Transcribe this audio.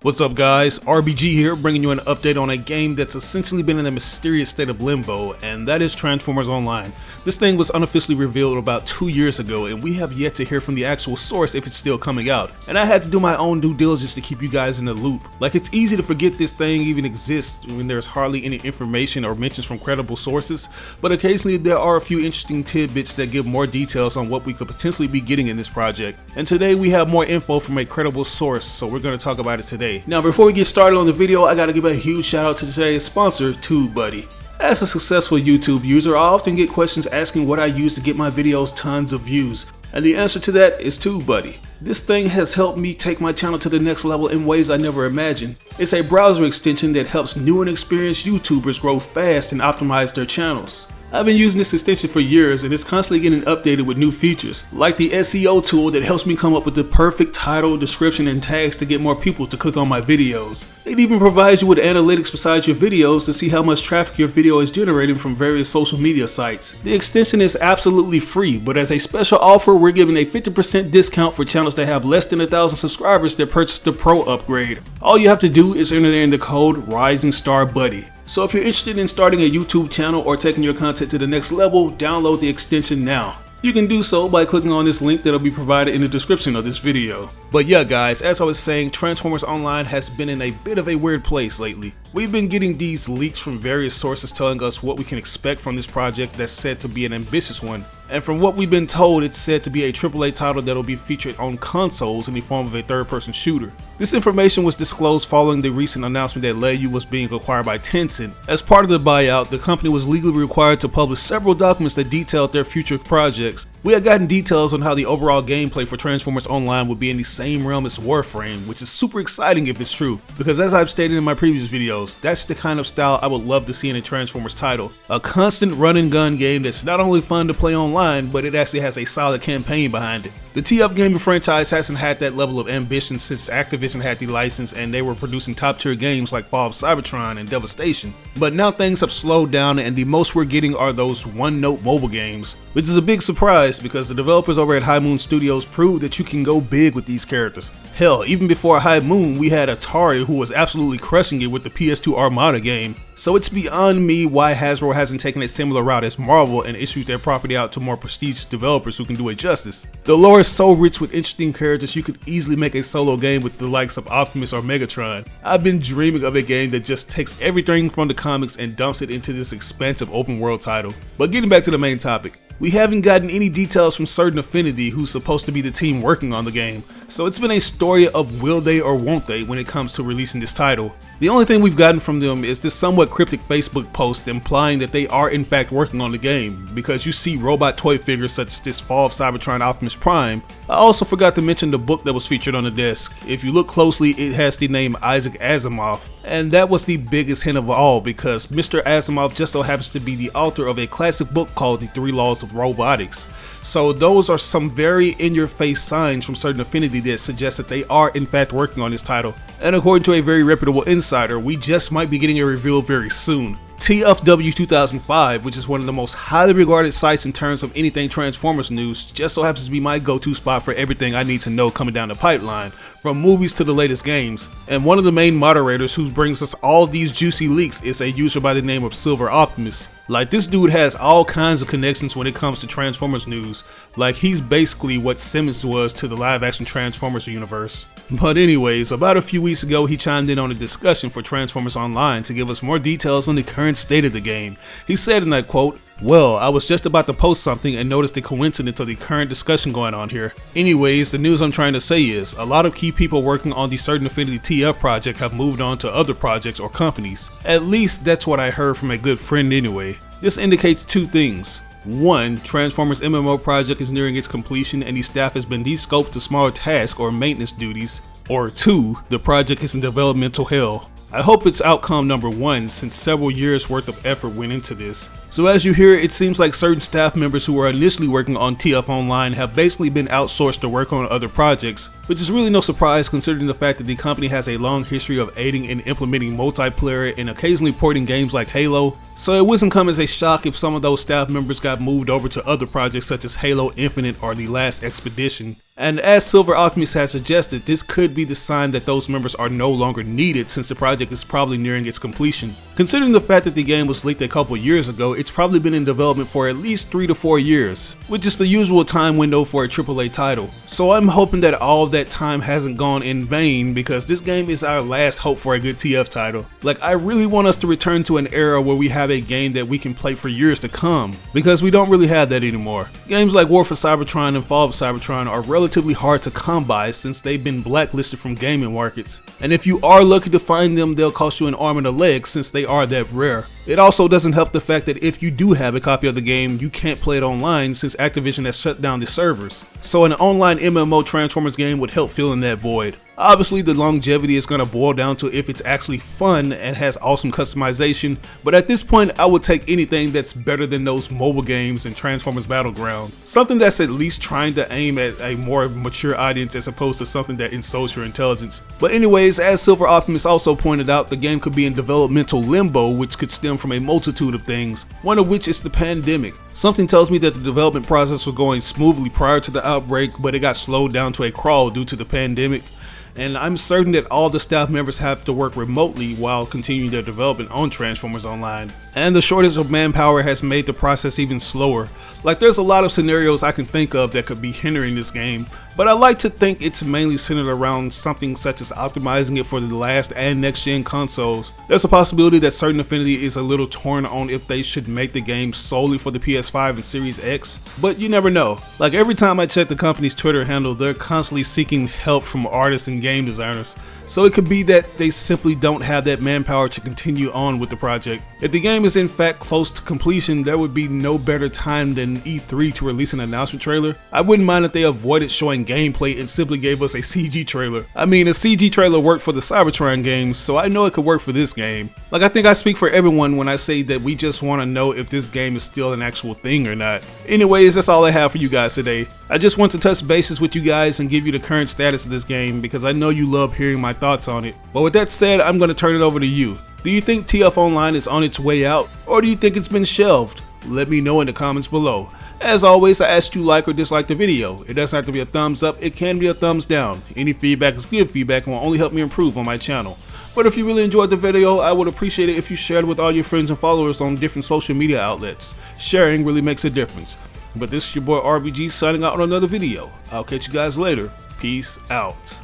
What's up guys, RBG here, bringing you an update on a game that's essentially been in a mysterious state of limbo, and that is Transformers Online. This thing was unofficially revealed about 2 years ago, and we have yet to hear from the actual source if it's still coming out. And I had to do my own due diligence to keep you guys in the loop. Like, it's easy to forget this thing even exists when there's hardly any information or mentions from credible sources, but occasionally there are a few interesting tidbits that give more details on what we could potentially be getting in this project. And today we have more info from a credible source, so we're going to talk about it today. Now before we get started on the video, I gotta give a huge shout out to today's sponsor, TubeBuddy. As a successful YouTube user, I often get questions asking what I use to get my videos tons of views. And the answer to that is TubeBuddy. This thing has helped me take my channel to the next level in ways I never imagined. It's a browser extension that helps new and experienced YouTubers grow fast and optimize their channels. I've been using this extension for years and it's constantly getting updated with new features, like the SEO tool that helps me come up with the perfect title, description, and tags to get more people to click on my videos. It even provides you with analytics beside your videos to see how much traffic your video is generating from various social media sites. The extension is absolutely free, but as a special offer, we're giving a 50% discount for channels that have less than 1,000 subscribers that purchase the Pro upgrade. All you have to do is enter in the code RisingStarBuddy. So if you're interested in starting a YouTube channel or taking your content to the next level, download the extension now. You can do so by clicking on this link that'll be provided in the description of this video. But yeah guys, as I was saying, Transformers Online has been in a bit of a weird place lately. We've been getting these leaks from various sources telling us what we can expect from this project that's said to be an ambitious one. And from what we've been told, it's said to be a AAA title that'll be featured on consoles in the form of a third-person shooter. This information was disclosed following the recent announcement that Leiyu was being acquired by Tencent. As part of the buyout, the company was legally required to publish several documents that detailed their future projects. We had gotten details on how the overall gameplay for Transformers Online would be in the same realm as Warframe, which is super exciting if it's true, because as I've stated in my previous videos, that's the kind of style I would love to see in a Transformers title. A constant run and gun game that's not only fun to play online, but it actually has a solid campaign behind it. The TF gaming franchise hasn't had that level of ambition since Activision had the license and they were producing top tier games like Fall of Cybertron and Devastation. But now things have slowed down and the most we're getting are those one-note mobile games, which is a big surprise because the developers over at High Moon Studios proved that you can go big with these characters. Hell, even before High Moon, we had Atari who was absolutely crushing it with the PS2 Armada game. So it's beyond me why Hasbro hasn't taken a similar route as Marvel and issued their property out to more prestigious developers who can do it justice. The lore is so rich with interesting characters you could easily make a solo game with the likes of Optimus or Megatron. I've been dreaming of a game that just takes everything from the comics and dumps it into this expansive open world title. But getting back to the main topic. We haven't gotten any details from Certain Affinity, who's supposed to be the team working on the game, so it's been a story of will they or won't they when it comes to releasing this title. The only thing we've gotten from them is this somewhat cryptic Facebook post implying that they are in fact working on the game, because you see robot toy figures such as this Fall of Cybertron Optimus Prime. I also forgot to mention the book that was featured on the desk. If you look closely, it has the name Isaac Asimov, and that was the biggest hint of all because Mr. Asimov just so happens to be the author of a classic book called The 3 Laws of Robotics. So those are some very in-your-face signs from Certain Affinity that suggest that they are in fact working on this title. And according to a very reputable insider, we just might be getting a reveal very soon. TFW 2005, which is one of the most highly regarded sites in terms of anything Transformers news, just so happens to be my go-to spot for everything I need to know coming down the pipeline, from movies to the latest games. And one of the main moderators who brings us all these juicy leaks is a user by the name of Silver Optimus. Like, this dude has all kinds of connections when it comes to Transformers news. Like, he's basically what Simmons was to the live-action Transformers universe. But anyways, about a few weeks ago he chimed in on a discussion for Transformers Online to give us more details on the current state of the game. He said, and I quote, "Well, I was just about to post something and noticed the coincidence of the current discussion going on here. Anyways, the news I'm trying to say is, a lot of key people working on the Certain Affinity TF project have moved on to other projects or companies. At least that's what I heard from a good friend anyway. This indicates two things. One, Transformers MMO project is nearing its completion and the staff has been de-scoped to smaller tasks or maintenance duties. Or two, the project is in developmental hell. I hope it's outcome number one since several years worth of effort went into this. So as you hear, it seems like certain staff members who were initially working on TF Online have basically been outsourced to work on other projects, which is really no surprise considering the fact that the company has a long history of aiding and implementing multiplayer and occasionally porting games like Halo. So it wouldn't come as a shock if some of those staff members got moved over to other projects such as Halo Infinite or The Last Expedition. And as Silver Optimist has suggested, this could be the sign that those members are no longer needed since the project is probably nearing its completion. Considering the fact that the game was leaked a couple years ago, it's probably been in development for at least 3 to 4 years, which is the usual time window for a AAA title. So I'm hoping that all of that time hasn't gone in vain, because this game is our last hope for a good TF title. Like, I really want us to return to an era where we have a game that we can play for years to come, because we don't really have that anymore. Games like War for Cybertron and Fall of Cybertron are relatively hard to come by since they've been blacklisted from gaming markets. And if you are lucky to find them, they'll cost you an arm and a leg since they are that rare. It also doesn't help the fact that if you do have a copy of the game, you can't play it online since Activision has shut down the servers. So an online MMO Transformers game would help fill in that void. Obviously, the longevity is going to boil down to if it's actually fun and has awesome customization, but at this point I would take anything that's better than those mobile games and Transformers Battleground. Something that's at least trying to aim at a more mature audience as opposed to something that insults your intelligence. But anyways, as Silver Optimist also pointed out, the game could be in developmental limbo, which could stem from a multitude of things, one of which is the pandemic. Something tells me that the development process was going smoothly prior to the outbreak, but it got slowed down to a crawl due to the pandemic. And I'm certain that all the staff members have to work remotely while continuing their development on Transformers Online. And the shortage of manpower has made the process even slower. Like, there's a lot of scenarios I can think of that could be hindering this game, but I like to think it's mainly centered around something such as optimizing it for the last and next gen consoles. There's a possibility that Certain Affinity is a little torn on if they should make the game solely for the PS5 and Series X, but you never know. Like, every time I check the company's Twitter handle, they're constantly seeking help from artists and game designers. So it could be that they simply don't have that manpower to continue on with the project. If the game is in fact close to completion, there would be no better time than E3 to release an announcement trailer. I wouldn't mind if they avoided showing gameplay and simply gave us a CG trailer. I mean, a CG trailer worked for the Cybertron games, so I know it could work for this game. Like, I think I speak for everyone when I say that we just want to know if this game is still an actual thing or not. Anyways, that's all I have for you guys today. I just want to touch bases with you guys and give you the current status of this game because I know you love hearing my thoughts on it. But with that said, I'm going to turn it over to you. Do you think TF Online is on its way out, or do you think it's been shelved? Let me know in the comments below. As always, I ask you like or dislike the video. It doesn't have to be a thumbs up, it can be a thumbs down. Any feedback is good feedback and will only help me improve on my channel. But if you really enjoyed the video, I would appreciate it if you shared it with all your friends and followers on different social media outlets. Sharing really makes a difference. But this is your boy RBG signing out on another video. I'll catch you guys later. Peace out.